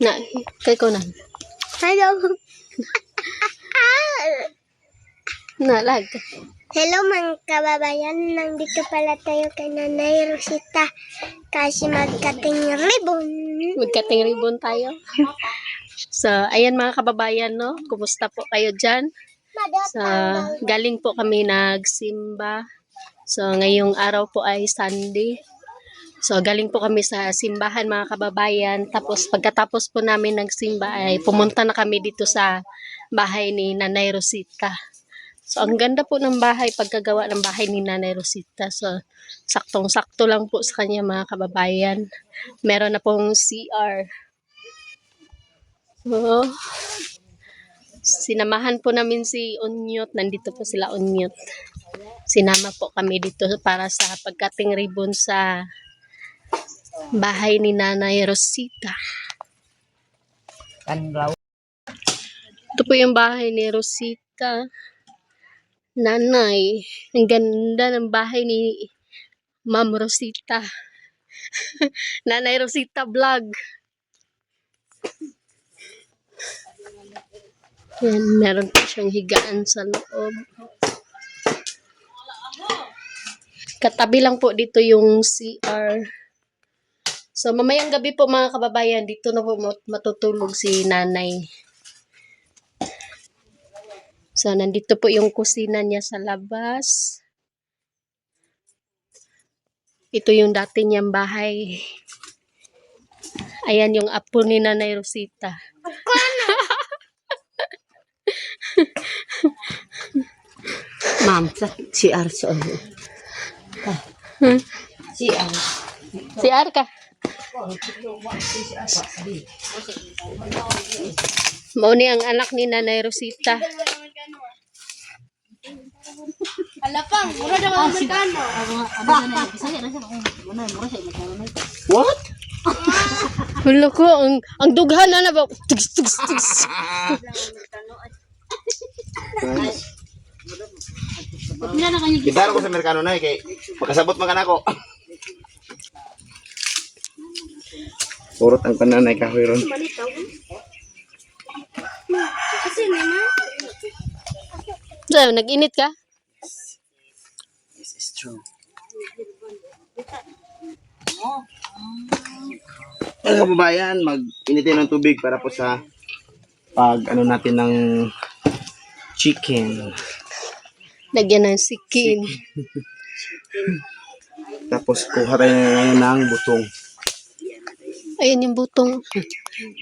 Na, kay ko na. Hello. Nalag. Hello mga kababayan. Nandito pala tayo kay Nanay Rosita kasi magkating ribbon. Magkating ribbon tayo. So, ayan mga kababayan, no? Kumusta po kayo dyan? So, galing po kami nagsimba. So, ngayong araw po ay Sunday. So, galing po kami sa simbahan mga kababayan. Tapos, pagkatapos po namin nagsimba ay pumunta na kami dito sa bahay ni Nanay Rosita. So, ang ganda po ng bahay, pagkagawa ng bahay ni Nanay Rosita. So, saktong-sakto lang po sa kanya mga kababayan. Meron na pong CR. So, sinamahan po namin si Onyot. Nandito po sila Onyot. Sinama po kami dito para sa pagkating ribbon sa bahay ni Nanay Rosita. Ito po yung bahay ni Rosita. Nanay. Ang ganda ng bahay ni Ma'am Rosita. Nanay Rosita vlog. Yan, meron po siyang higaan sa loob. Katabi lang po dito yung CR. So, mamayang gabi po mga kababayan, dito na po matutulog si nanay. So, nandito po yung kusina niya sa labas. Ito yung dati niyang bahay. Ayan yung apo ni Nanay Rosita. Ma'am, si Arso. Si Arka. Mauni ang anak ni Nanay Rosita. Alapang, mura na mga Amerikano. What? Hulo ko, ang dughan na ba? Tugs, tugs, tugs. Gitara ko sa Amerikano na kay makasabot man kanako. Purot ang pananay kahoy ron. Kasi naman. So, nag-init ka? This is true. Mga kababayan, mag-initin ng tubig para po sa ano natin ng chicken. Lagyan ng sikin. Tapos kuha tayo ngayon ng butong. Ayun yung butong.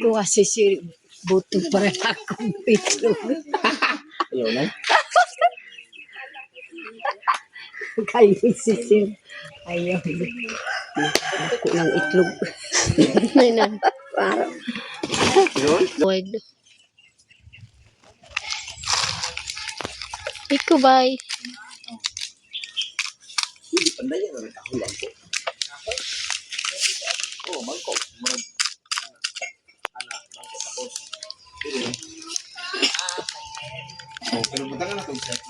Kuha si buto para akong itlog. Ayaw na. Kayo si ayaw. Ako ng itlog. Ayun. Yun. Wag. Iko bye. Hindi pandaya na kahoy lang po. Oh, bangko. Pero buta ka na itong set.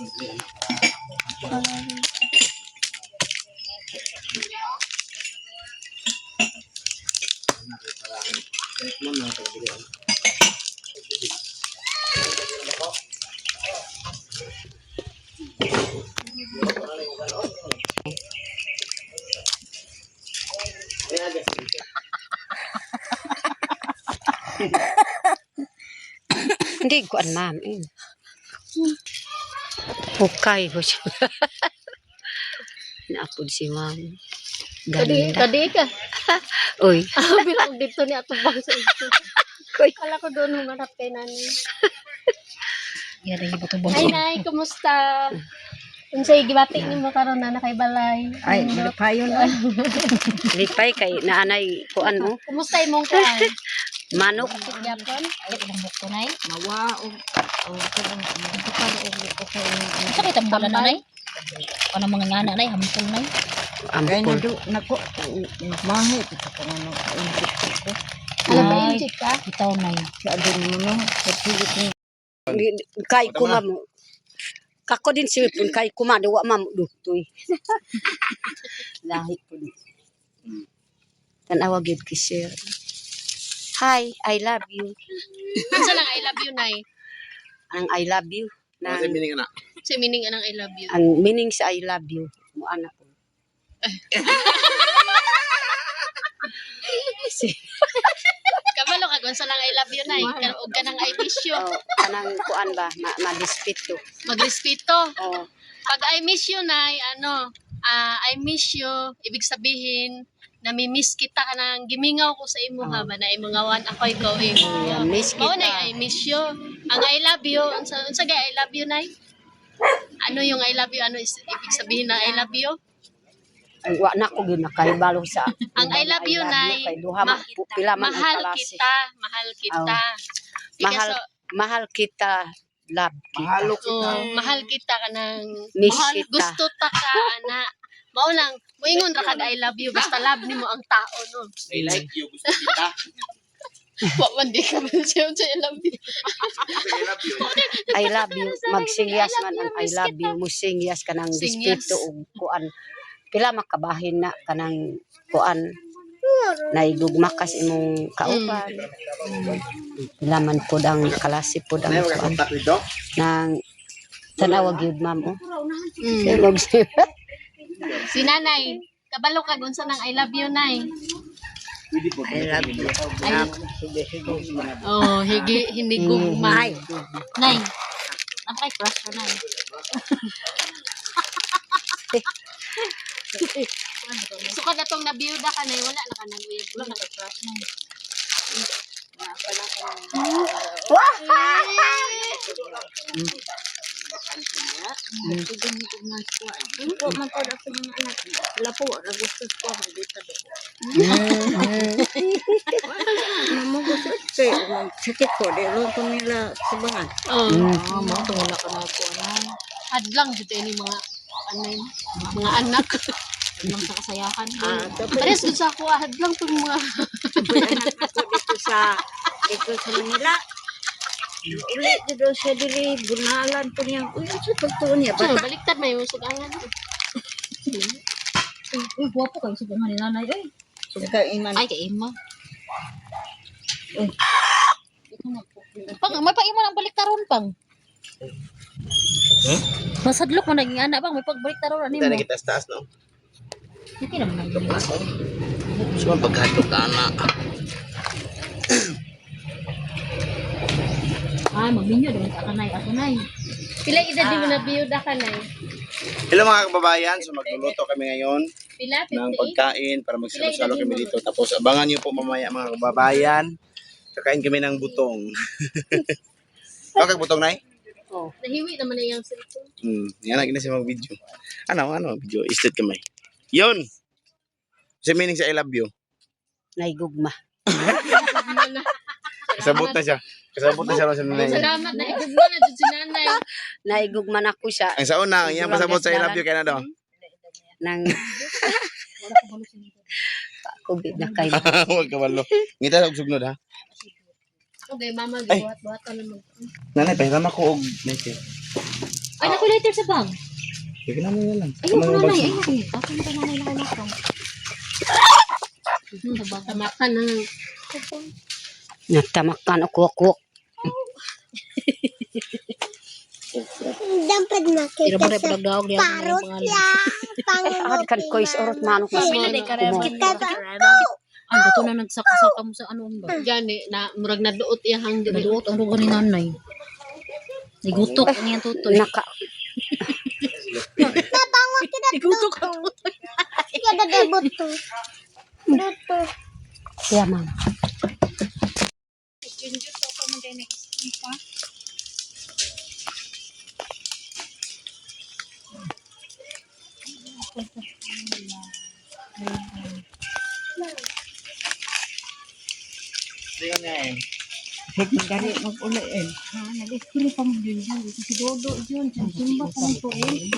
Hindi ko ma'am. Hukay ko siya. Naapod si ma'am. Kadi ka. Uy. Bilang dito ni ato bang sa ito. Kala ko doon humanap kay nanay. Ay, nay, kumusta? Unsay gibati nimo karon na kay balay? Ay, lipayon na. Lipay kay naanay kuan mo. Kumusta imong kuan? Manok. Yapon? Itong bukto nay. Mawa o Sa kita mo nanay? Ano mga ngana nay, hampol nay. ampol. Nako, mahi ito pa nga nung kaintik ko. Alam mo yung chick ka? Itaw nay. Sa adin mo no, sa pilit mo. Kay kuma mo. Kako din si pun kay kuma duwa mam dutoy. Lahi pun. Tanawa gyud ki sir. Hi, I love you. Unsa lang I love you, Nay? Ang I love you. Ano sa Nang, meaning na? Sa meaning anang I love you. ang meaning sa I love you. Mo anak ko. Kabalo ka unsa lang I love you, Nay? Og kanang I miss you. Oh, kanang kuan ba madispito. Magrespeto. Oh, Pag I miss you, Nay, I miss you, ibig sabihin, nami-miss kita ka nang gimingaw ko sa imo ha, ba na imangawan ako ikaw imo. yeah, miss Mao kita. na I miss you. Ang I love you, unsa gay I love you, Nay? Ano yung I love you? Ano ibig sabihin na I love you? Ay, wa na ko gyud nakahibalo sa. Ang I love you, Nay, Kay duha man pila man ang mahal kalase. kita, mahal kita. Mahal mahal kita, love kita. Mahalo kita. Mahal kita ka nang Miss mahal, kita. gusto ta ka ana. Mao lang, moingon ra kag I love you basta love nimo ang tao no. I like you. Gusto kita. Wa man di ka man siya I love you. I love you. I love you. Magsingyas man ang I love you. Musingyas ka ng Singyas. dispito o kuan. Pila makabahin na ka ng kuan. Naigugmakas imong kauban. Pila man po ang kalasi po ang Ano yung kuan. kontak dito? Nang tanawag yun ma'am. Oh. Mm. Si Nanay, kabalo ka unsa nang I love you, Nay. Pwede po. I love you. Oh, hinigugma. Nay. Ang kay crush ko, Nay. So kada tong nabiyuda ka, Nay, wala na ka nang uyab. Wala na ka crush, Nay. Sakit ko, di ron ko nila sabangan. Oh. Mo to wala ka na ko na. Hadlang dito ni mga anay, mga anak. Hadlang sa kasayahan. Pares gud sa ako, hadlang tong mga Anak ako dito sa Manila. Uli dito siya diri bunalan ko niya. Uy, sa pagtuon niya so, bata. baliktad may usog angan. Uy, guwapo kayo sa ni nanay. Ay, Sugka iman. ay kay Ima. Pang, may pa imo nang baliktaron pang. Masadlok mo naging anak bang may pagbaliktaron ani Hindi mo. na kita taas, no? Hindi naman nang So, paghatok ka na. Ay, maminyo daw ka kanay ako nay. Pila edad di mo nabiyuda ka, Nay? Hello mga kababayan, so magluluto kami ngayon Pila? ng 58? pagkain para magsalo-salo kami dito. Tapos abangan niyo po mamaya mga kababayan. Kakain kami ng butong. Okay, butong na Nahiwi naman na yung cellphone. Yan na siya mag-video. Ano, video. Islit kamay. Yun! Sa meaning sa I love you. Naigugma. Kasabot na siya. Kasabot na siya sa nanay. Salamat na igugma na dyan si Nanay. Naigugma na ko siya Ang sa una, yan pasabot sa I love you kaya na daw. nang COVID na kayo. Huwag ka walo. Ngita sa sugnod ha. Okay, mama, buhat-buhat na mag... Nanay, pahiram ako og naite. Ay, naku later sa bang. Sige na mo yan lang. Ay, naku nanay. Ay, naku. Ako na nanay na kalakang. Tamakan na. Natamakan ako. Dapat Pero mo makita rin sa pagdaog niya. parot niya. Ahad kan ko is orot manok na Kita ba? Ay, dato na nagsaka-saka mo sa ano ba? Diyan eh, na, murag naduot iyang diri. Naduot ang ruga ni nanay. Nigutok niya tutoy. naka Nabango kita Nigutok to. Kada debut to. Dito. siya ma'am. Sige nga eh. Hik magani mag-uli eh. Ha, nag-iskuli pa mo din dyan. Si Dodo dyan. Simba pa nito eh.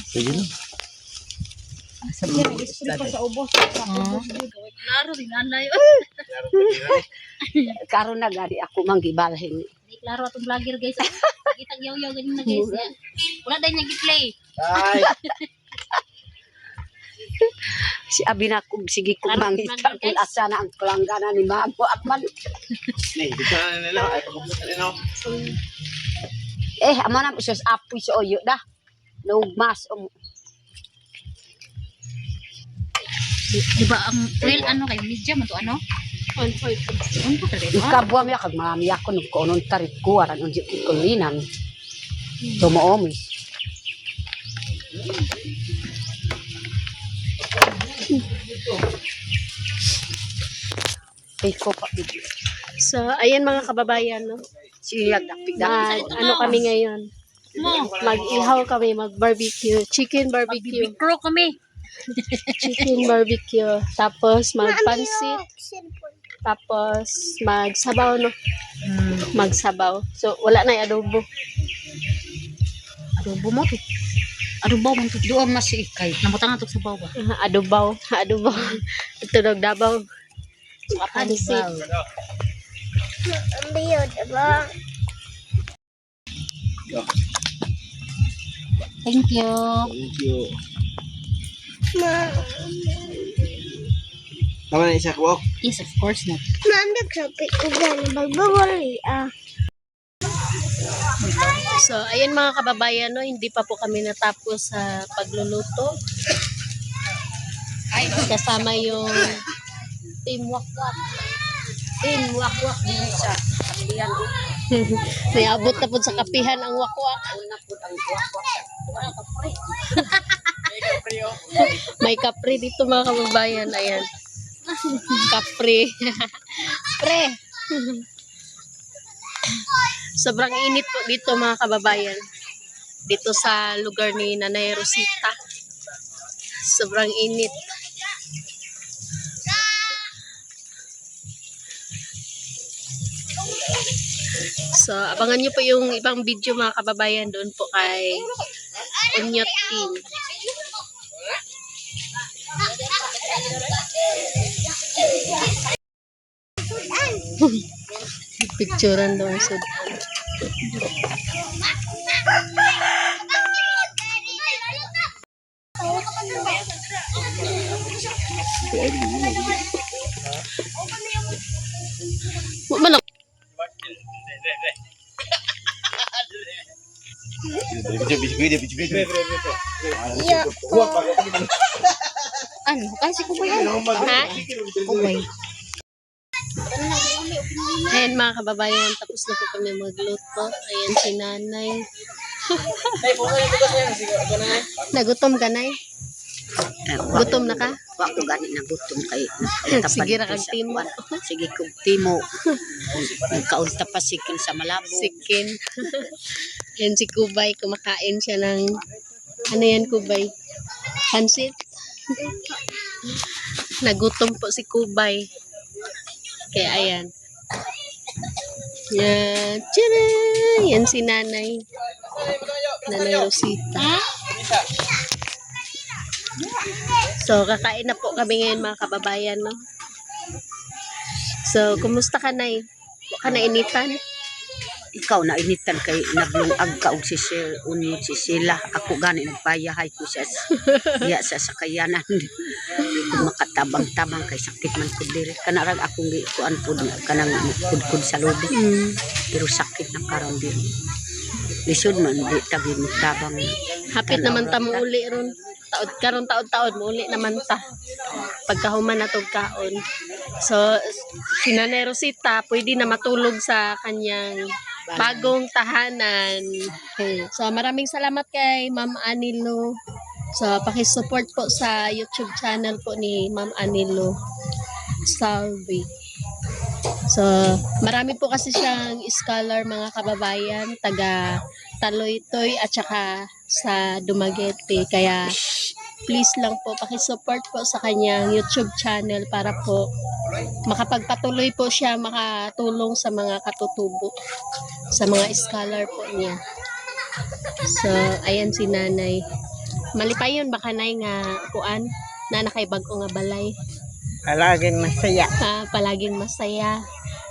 Sige na. Sige, nag-iskuli pa sa ubos. Klaro din nanay. Karon na gari ako manggibalhin. Klaro atong vlogger guys. Kitang yaw-yaw ganun na guys. Wala dahil niya gi-play. Ay! Si abi na kung sige kung mangita kung asa na ang palanggana ni Mamo at man. Nih, dito na nila. Ay, pagkabutan nila. Amo na sus apoy sa oyo dah. Nugmas Di ba ang real ano kayo media mo to ano? 1.5. Ano ka rin? ikabuam ya kag mami ako nung konon tarik kuwaran unji kulinan. Tumoomis. Iko pa video. So, ayan mga kababayan, no? Siyag dapig-dapig. Ano kami ngayon? Mag-ihaw kami, mag-barbecue. Chicken barbecue. Pro kami. Chicken barbecue. Tapos magpansit. Cellphone. Tapos magsabaw, no? Magsabaw. So, wala na yung adobo. Adobo mo to. Adobo mo to. Doon mas si Ikay. Namutang na to sa bawa. Adobaw. Adobaw. Tunog dabaw. Pansit. Ang biyo, diba? Thank you. Thank you. Ma, Tama na isa ko. Yes, of course not. nagsabi ko gano'n, magbabali, So, ayan mga kababayan, no? Hindi pa po kami natapos sa pagluluto. Kasama yung Team Wakwak. Tin wak-wak din sa pamilyan. Niabot na po sa kapihan ang wakwak. Una po ang wak-wak. May kapre dito mga kababayan. Ayan. Kapre. Pre. Sobrang init po dito mga kababayan. Dito sa lugar ni Nanay Rosita. Sobrang init. So, abangan nyo po yung ibang video mga kababayan doon po kay Unyot Team. Picturean daw ang sudan. Manok. Ano? Kasi ko ba yan? Ha? Okay. Ayan mga kababayan, tapos na po kami magluto. Ayan si nanay. Nagutom ka, nay? Gutom na ka? Wa ko gani na gutom kay Sige ra kag timo. Sige kog timo. Kaunta pa sikin sa malabo. Sikin. Yan si Kubay, kumakain siya ng, ano yan Kubay? Pansit. Nagutom po si Kubay. Kaya ayan. Yan. Tiyara! Yan si nanay. Nanay Rosita. So, kakain na po kami ngayon mga kababayan, no? So, kumusta ka, nay? Huwag ka na initan? Ikaw na initan kay naglungag ka og si Sir Unyo si Sila. Ako gani nagpayahay ko siya diya sa sakayanan. Kung makatabang-tabang kay sakit man ko diri. Kana rag akong gikuan pud kanang kudkud sa lobi. Pero sakit na karon diri. Lisod man di tabi magtabang. Hapit naman ta mo uli ron. Taod mo uli naman ta. Pagkahuman na tog kaon. So, si Nanay Rosita pwede na matulog sa kanyang bagong tahanan. So, maraming salamat kay Ma'am Anilo. So, pakisupport po sa YouTube channel po ni Ma'am Anilo Salvi. So, marami po kasi siyang scholar mga kababayan, taga Taloytoy at saka sa Dumaguete. Kaya, please lang po, pakisupport po sa kanyang YouTube channel para po makapagpatuloy po siya makatulong sa mga katutubo, sa mga scholar po niya. So, ayan si nanay. Malipayon baka nay nga kuan na nakay bag-o nga balay. Palaging masaya. Palaging masaya.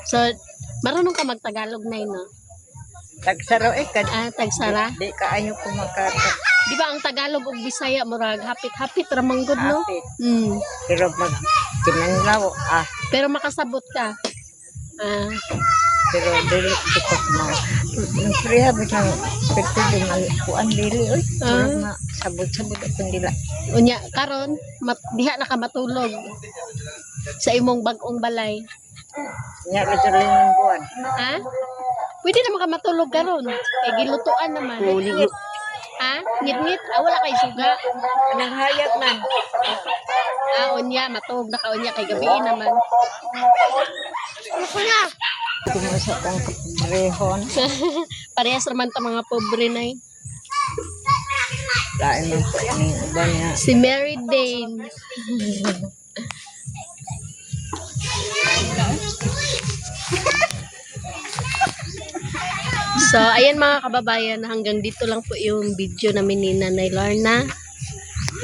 So, marunong ka magtagalog nay, no? Tagsaro kad Tagsara. di kaayo ko Di ba ang Tagalog ug Bisaya murag hapit-hapit ra manggod no? Hapit. Mm. Pero pag tinanglaw, Pero makasabot ka. Ah, pero dili ko na. Priya bitang pwede din kuan dili oy. Ah. Sabot-sabot akong dila. unya karon diha na ka matulog sa imong bag-ong balay. Nya medyo lingon buwan. Ha? Pwede naman ka matulog karon. Kay gilutuan naman. Uli Ha? Ngit-ngit? Wala kay suga. Nanghayag man. Unya, matulog na ka unya kay gabi naman. Kumusta kang kaprehon. Parehas naman ta mga pobre na eh. Lain man po ni uban nga. Si Mary Dane. So, ayan mga kababayan, hanggang dito lang po yung video namin ni Nanay Lorna.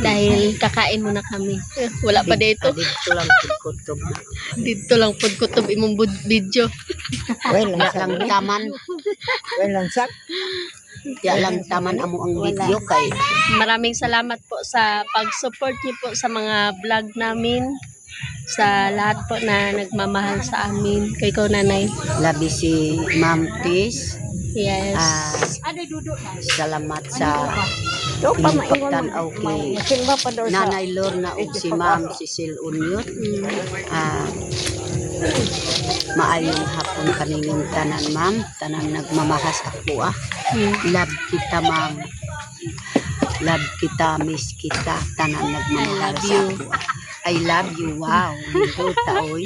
Dahil kakain muna kami. Wala pa dito. Dito lang kutob. Dito lang po kutob imong video. Well, Ya lang taman. well, sak. Ya lang taman amo ang video kay Maraming salamat po sa pag-support niyo po sa mga vlog namin. Sa lahat po na nagmamahal sa amin. Kay ko nanay. labi si Ma'am Tis. Yes. Salamat sa Do pa pagtanaw kay Simba pa daw sa Nanay Lorna ug si Ma'am Cecil Unyot. Maayong hapon kaningong tanan, ma'am. Tanan nagmamahas ako Love kita, ma'am. Love kita, miss kita. Tanan nagmamahal I love sa you. ako. I love you. Wow. Libuta, oy.